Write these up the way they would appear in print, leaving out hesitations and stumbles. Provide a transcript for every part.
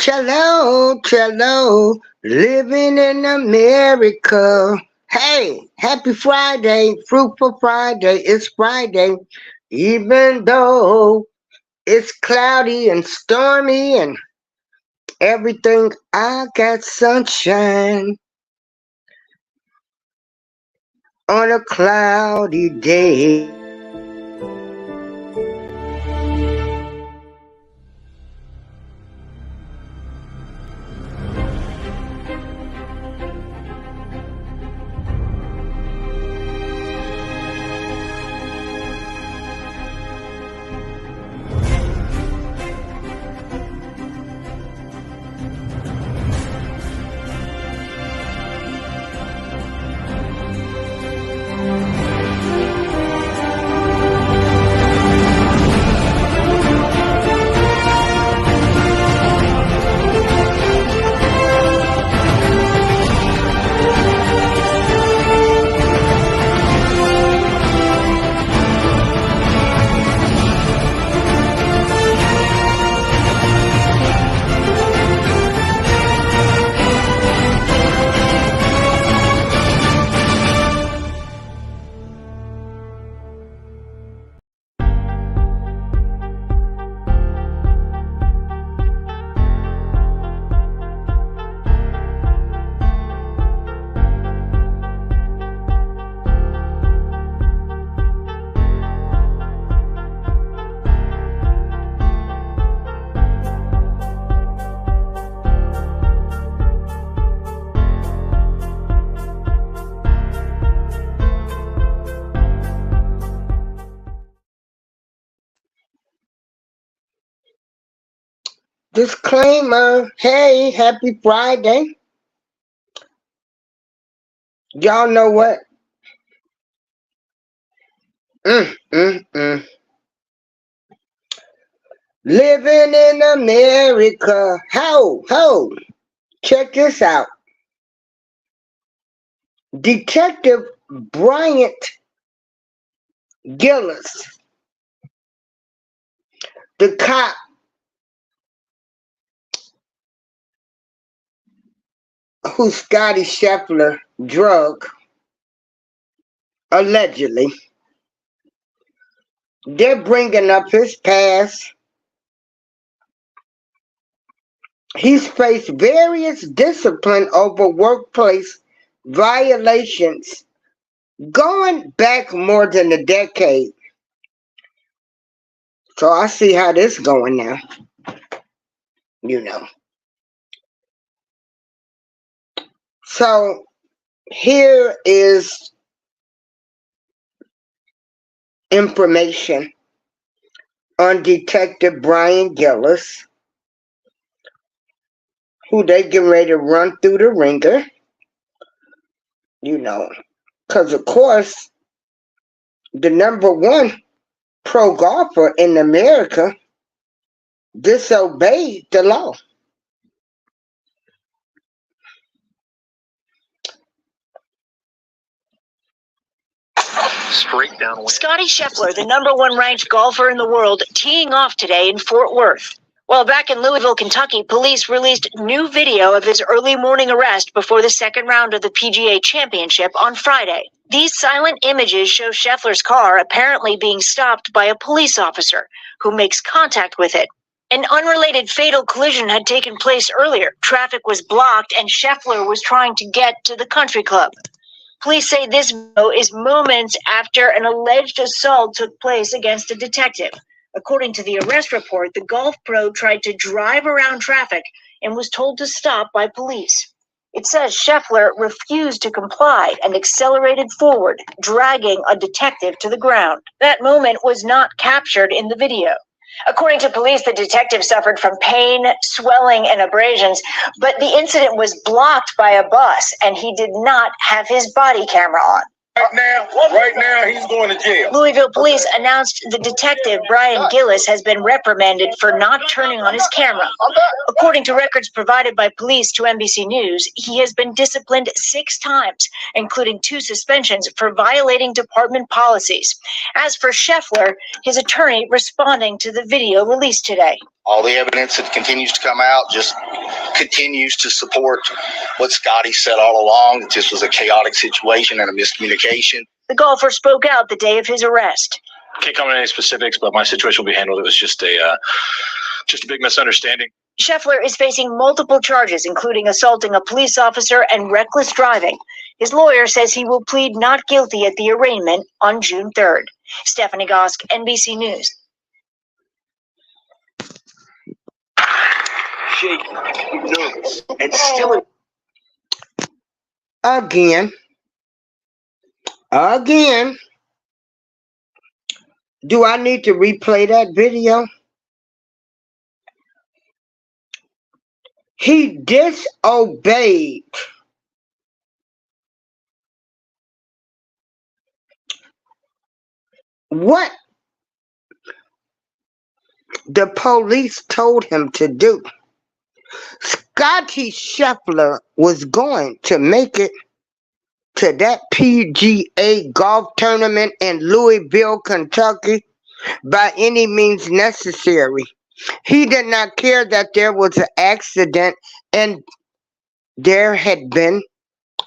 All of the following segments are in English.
Cello, cello, living in America. Hey, happy Friday, fruitful Friday. It's Friday, even though it's cloudy and stormy and everything. I got sunshine on a cloudy day. Disclaimer, hey, happy Friday. Y'all know what? Living in America. Ho. Check this out. Detective Bryant Gillis, the cop who Scottie Scheffler drug, allegedly. They're bringing up his past. He's faced various discipline over workplace violations going back more than a decade. So I see how this is going now. You know. So here is information on Detective Brian Gillis, who they getting ready to run through the ringer. You know, because of course, the number one pro golfer in America disobeyed the law. Straight downwind. Scottie Scheffler, the number one ranked golfer in the world, teeing off today in Fort Worth. Well, back in Louisville, Kentucky, police released new video of his early morning arrest before the second round of the PGA Championship on Friday. These silent images show Scheffler's car apparently being stopped by a police officer who makes contact with it. An unrelated fatal collision had taken place earlier. Traffic was blocked and Scheffler was trying to get to the country club. Police say this video is moments after an alleged assault took place against a detective. According to the arrest report, the golf pro tried to drive around traffic and was told to stop by police. It says Scheffler refused to comply and accelerated forward, dragging a detective to the ground. That moment was not captured in the video. According to police, the detective suffered from pain, swelling, and abrasions, but the incident was blocked by a bus, and he did not have his body camera on. Right now, he's going to jail. Louisville police announced the detective, Brian Gillis, has been reprimanded for not turning on his camera. According to records provided by police to NBC News, he has been disciplined 6 times, including 2 suspensions for violating department policies. As for Scheffler, his attorney responding to the video released today. All the evidence that continues to come out just continues to support what Scottie said all along, that this was a chaotic situation and a miscommunication. The golfer spoke out the day of his arrest. Can't comment on any specifics, but my situation will be handled. It was just a big misunderstanding. Scheffler is facing multiple charges, including assaulting a police officer and reckless driving. His lawyer says he will plead not guilty at the arraignment on June 3rd. Stephanie Gosk, NBC News. Shaking, nervous, and still Again, do I need to replay that video? He disobeyed what the police told him to do. Scottie Scheffler was going to make it to that PGA golf tournament in Louisville, Kentucky by any means necessary. He did not care that there was an accident and there had been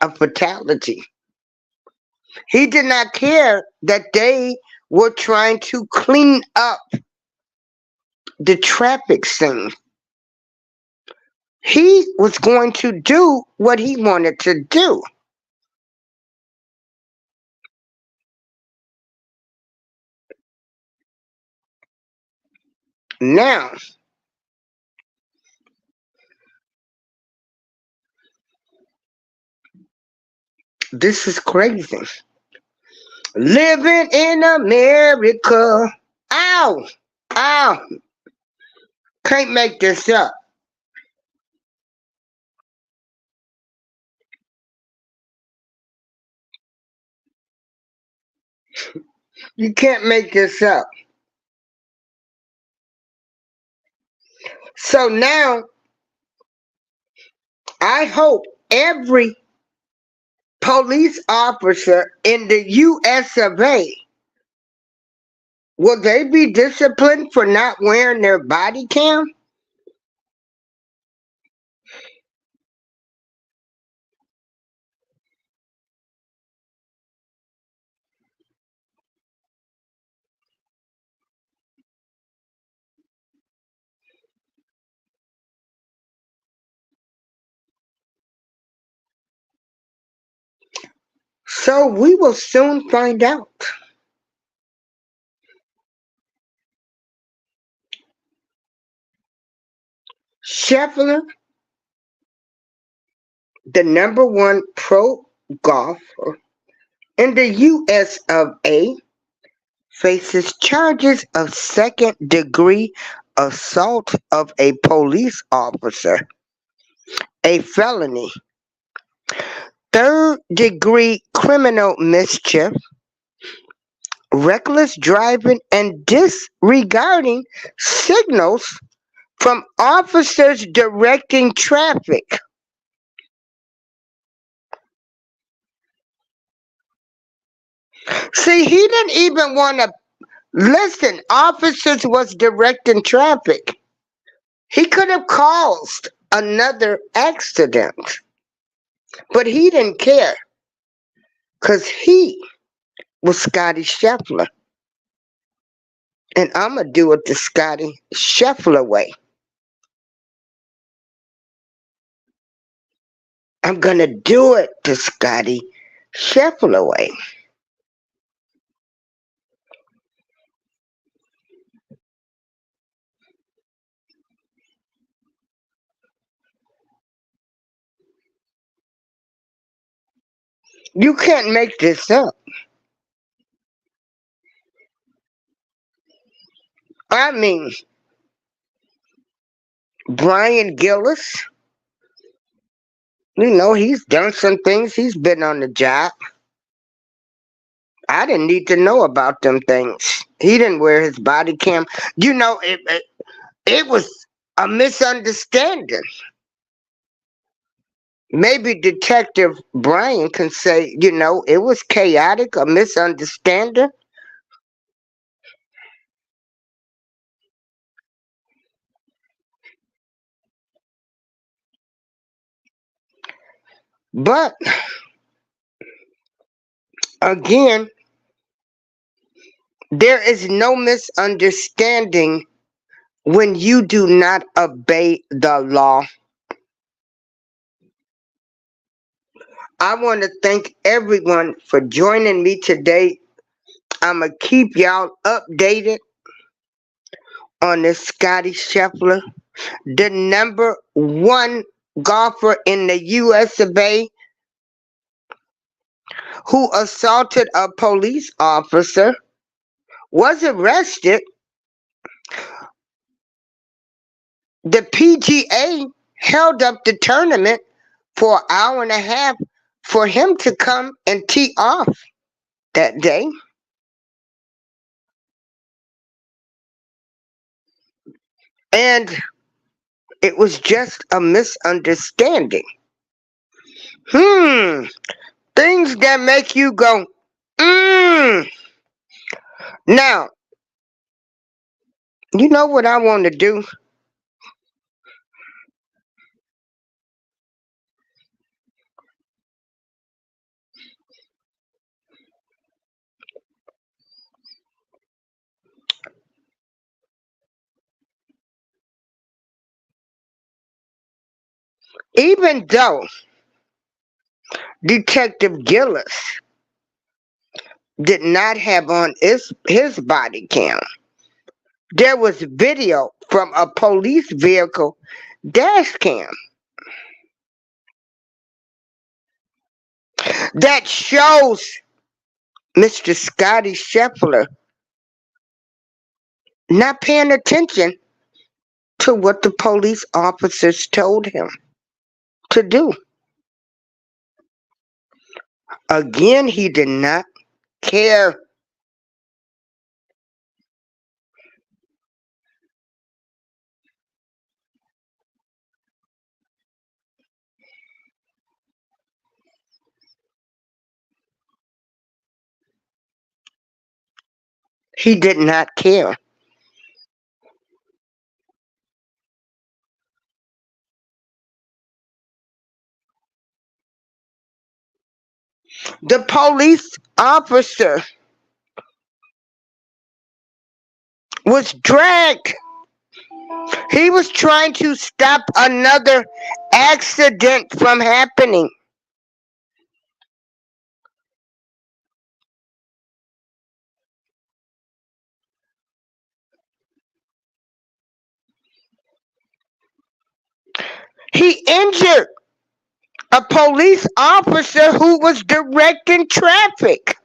a fatality. He did not care that they were trying to clean up the traffic scene. He was going to do what he wanted to do. Now, this is crazy. Living in America. Ow! Ow! Can't make this up. You can't make this up. So now, I hope every police officer in the US of A, will they be disciplined for not wearing their body cam? So we will soon find out. Scheffler, the #1 pro golfer in the US of A, faces charges of second-degree assault of a police officer, a felony, third-degree criminal mischief, reckless driving, and disregarding signals from officers directing traffic. See, he didn't even want to listen. Officers was directing traffic. He could have caused another accident, but he didn't care because he was Scottie Scheffler. And I'm going to do it the Scottie Scheffler way. I'm going to do it the Scottie Scheffler way. You can't make this up. I mean, Brian Gillis, you know, he's done some things. He's been on the job. I didn't need to know about them things. He didn't wear his body cam. You know, it was a misunderstanding. Maybe Detective Brian can say, you know, it was chaotic, a misunderstanding. But again, there is no misunderstanding when you do not obey the law. I want to thank everyone for joining me today. I'm going to keep y'all updated on this Scottie Scheffler, the number one golfer in the US of A, who assaulted a police officer, was arrested. The PGA held up the tournament for an hour and a half for him to come and tee off that day. And it was just a misunderstanding. Things that make you go, Now, you know what I want to do? Even though Detective Gillis did not have on his body cam, there was video from a police vehicle dash cam that shows Mr. Scottie Scheffler not paying attention to what the police officers told him to do. Again, he did not care. He did not care. The police officer was dragged. He was trying to stop another accident from happening. He injured a police officer who was directing traffic.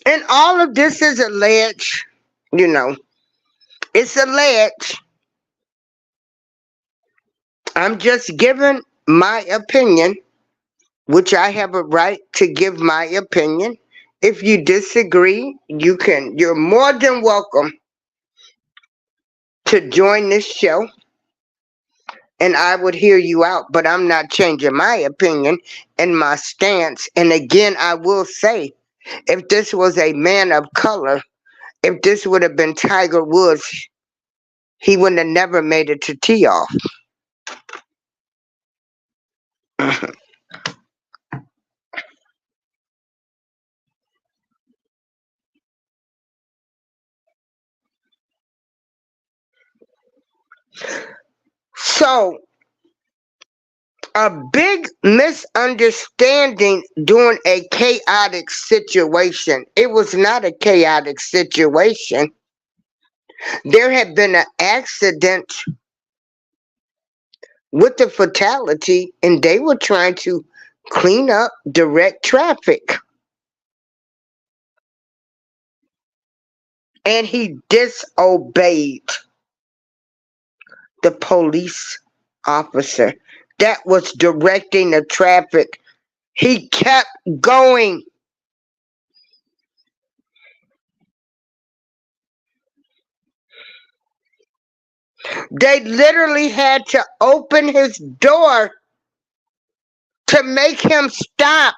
And all of this is alleged, you know, it's alleged. I'm just giving my opinion, which I have a right to give my opinion. If you disagree, you're more than welcome to join this show and I would hear you out, but I'm not changing my opinion and my stance. And again, I will say, if this was a man of color, if this would have been Tiger Woods, he wouldn't have never made it to tee off. So, a big misunderstanding during a chaotic situation. It was not a chaotic situation. There had been an accident with the fatality, and they were trying to clean up direct traffic. And he disobeyed the police officer that was directing the traffic. He kept going. They literally had to open his door to make him stop.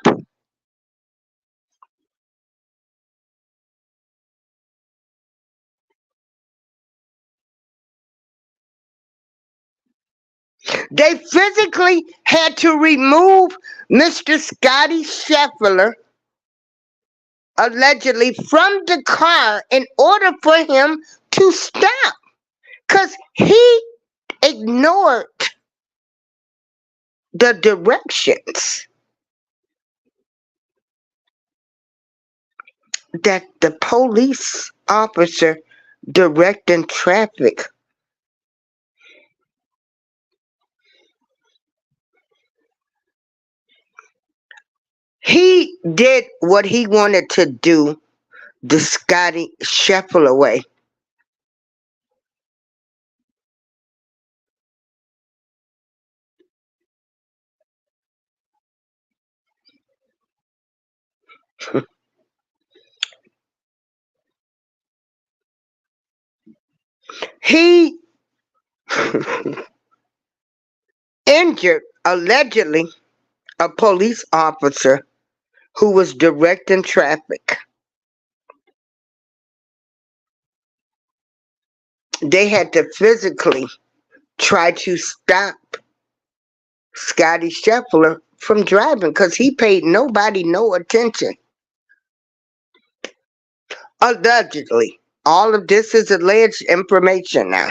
They physically had to remove Mr. Scottie Scheffler, allegedly, from the car in order for him to stop. Because he ignored the directions that the police officer directing traffic. He did what he wanted to do the Scottie Scheffler way. He injured, allegedly, a police officer who was directing traffic. They had to physically try to stop Scottie Scheffler from driving because he paid nobody no attention. Allegedly. All of this is alleged information now.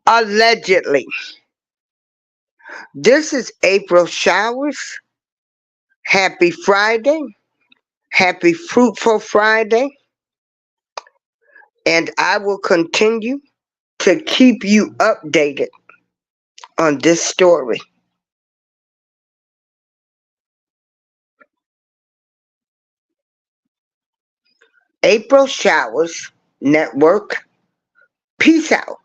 Allegedly. This is April Showers. Happy Friday. Happy Fruitful Friday. And I will continue to keep you updated on this story. April Showers Network. Peace out.